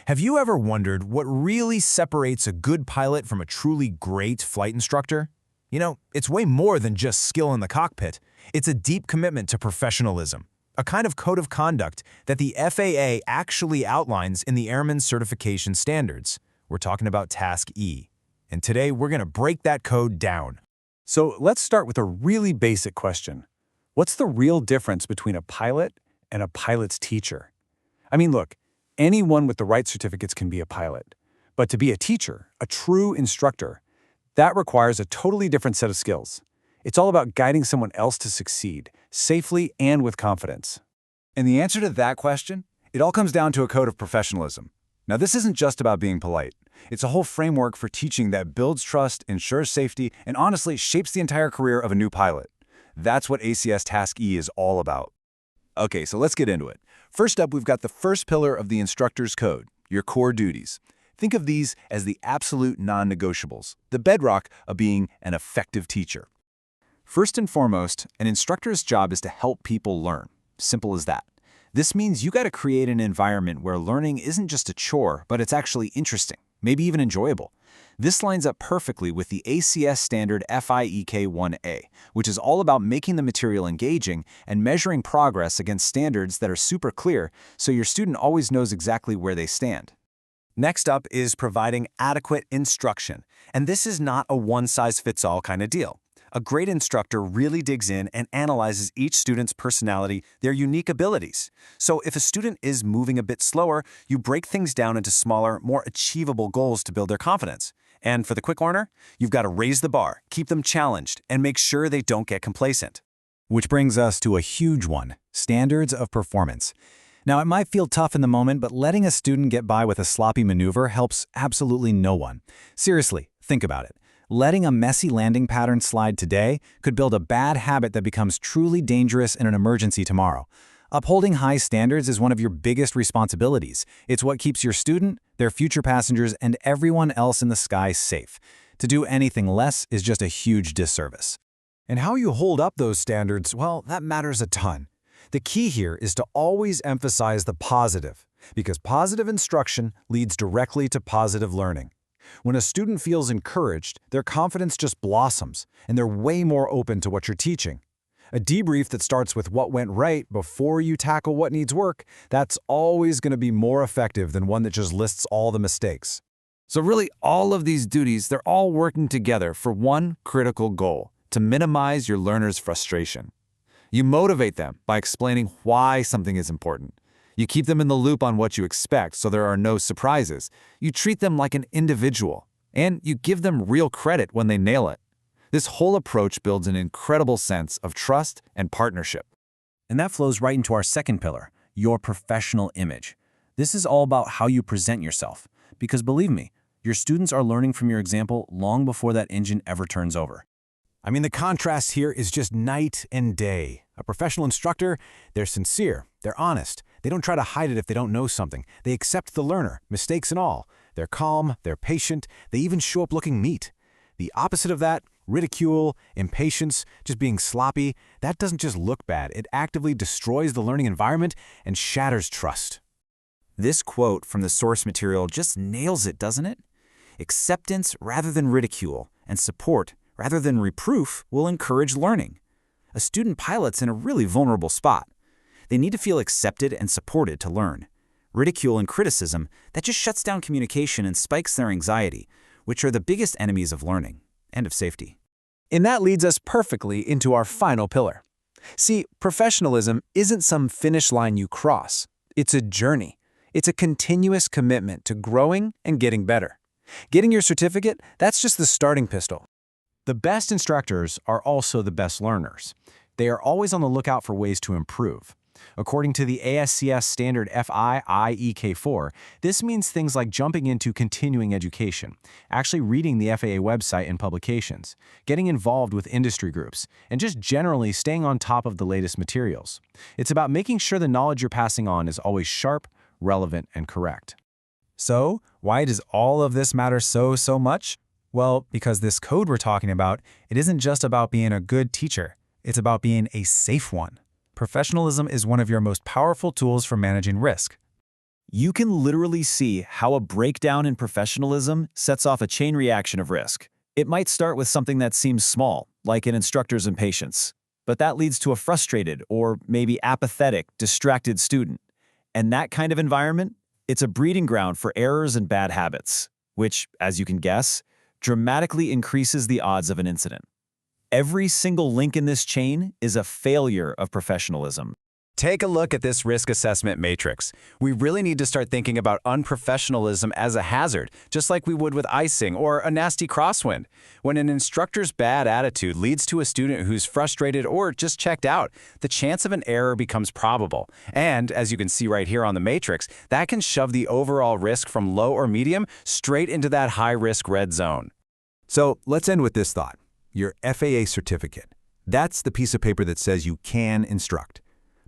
Have you ever wondered what really separates a good pilot from a truly great flight instructor? It's way more than just skill in the cockpit. It's a deep commitment to professionalism, a kind of code of conduct that the FAA actually outlines in the Airman Certification Standards. We're talking about Task E. And today, we're going to break that code down. So let's start with a really basic question. What's the real difference between a pilot and a pilot's teacher? Look, anyone with the right certificates can be a pilot. But to be a teacher, a true instructor, that requires a totally different set of skills. It's all about guiding someone else to succeed, safely and with confidence. And the answer to that question? It all comes down to a code of professionalism. Now, this isn't just about being polite. It's a whole framework for teaching that builds trust, ensures safety, and honestly shapes the entire career of a new pilot. That's what ACS Task E is all about. Okay, so let's get into it. First up, we've got the first pillar of the instructor's code, your core duties. Think of these as the absolute non-negotiables, the bedrock of being an effective teacher. First and foremost, an instructor's job is to help people learn. Simple as that. This means you got to create an environment where learning isn't just a chore, but it's actually interesting, maybe even enjoyable. This lines up perfectly with the ACS standard FIEK-1A, which is all about making the material engaging and measuring progress against standards that are super clear so your student always knows exactly where they stand. Next up is providing adequate instruction, and this is not a one-size-fits-all kind of deal. A great instructor really digs in and analyzes each student's personality, their unique abilities. So if a student is moving a bit slower, you break things down into smaller, more achievable goals to build their confidence. And for the quick learner, you've got to raise the bar, keep them challenged, and make sure they don't get complacent. Which brings us to a huge one, standards of performance. Now, it might feel tough in the moment, but letting a student get by with a sloppy maneuver helps absolutely no one. Seriously, think about it. Letting a messy landing pattern slide today could build a bad habit that becomes truly dangerous in an emergency tomorrow. Upholding high standards is one of your biggest responsibilities. It's what keeps your student, their future passengers, and everyone else in the sky safe. To do anything less is just a huge disservice. And how you hold up those standards, well, that matters a ton. The key here is to always emphasize the positive, because positive instruction leads directly to positive learning. When a student feels encouraged, their confidence just blossoms, and they're way more open to what you're teaching. A debrief that starts with what went right before you tackle what needs work, that's always going to be more effective than one that just lists all the mistakes. So really, all of these duties, they're all working together for one critical goal, to minimize your learner's frustration. You motivate them by explaining why something is important. You keep them in the loop on what you expect so there are no surprises. You treat them like an individual, and you give them real credit when they nail it. This whole approach builds an incredible sense of trust and partnership. And that flows right into our second pillar, your professional image. This is all about how you present yourself, because believe me, your students are learning from your example long before that engine ever turns over. The contrast here is just night and day. A professional instructor, they're sincere, they're honest. They don't try to hide it if they don't know something. They accept the learner, mistakes and all. They're calm, they're patient, they even show up looking neat. The opposite of that, ridicule, impatience, just being sloppy, that doesn't just look bad. It actively destroys the learning environment and shatters trust. This quote from the source material just nails it, doesn't it? Acceptance rather than ridicule, and support rather than reproof will encourage learning. A student pilot's in a really vulnerable spot. They need to feel accepted and supported to learn. Ridicule and criticism, that just shuts down communication and spikes their anxiety, which are the biggest enemies of learning and of safety. And that leads us perfectly into our final pillar. See, professionalism isn't some finish line you cross. It's a journey. It's a continuous commitment to growing and getting better. Getting your certificate, that's just the starting pistol. The best instructors are also the best learners. They are always on the lookout for ways to improve. According to the ASCS standard FIEK-4, this means things like jumping into continuing education, actually reading the FAA website and publications, getting involved with industry groups, and just generally staying on top of the latest materials. It's about making sure the knowledge you're passing on is always sharp, relevant, and correct. So, why does all of this matter so much? Well, because this code we're talking about, it isn't just about being a good teacher. It's about being a safe one. Professionalism is one of your most powerful tools for managing risk. You can literally see how a breakdown in professionalism sets off a chain reaction of risk. It might start with something that seems small, like an instructor's impatience, but that leads to a frustrated or maybe apathetic, distracted student. And that kind of environment, it's a breeding ground for errors and bad habits, which, as you can guess, dramatically increases the odds of an incident. Every single link in this chain is a failure of professionalism. Take a look at this risk assessment matrix. We really need to start thinking about unprofessionalism as a hazard, just like we would with icing or a nasty crosswind. When an instructor's bad attitude leads to a student who's frustrated or just checked out, the chance of an error becomes probable. And, as you can see right here on the matrix, that can shove the overall risk from low or medium straight into that high-risk red zone. So let's end with this thought. Your FAA certificate. That's the piece of paper that says you can instruct.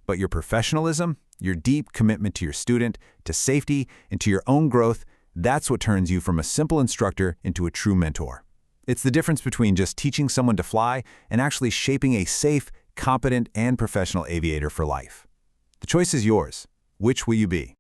But your professionalism, your deep commitment to your student, to safety, and to your own growth, that's what turns you from a simple instructor into a true mentor. It's the difference between just teaching someone to fly and actually shaping a safe, competent, and professional aviator for life. The choice is yours. Which will you be?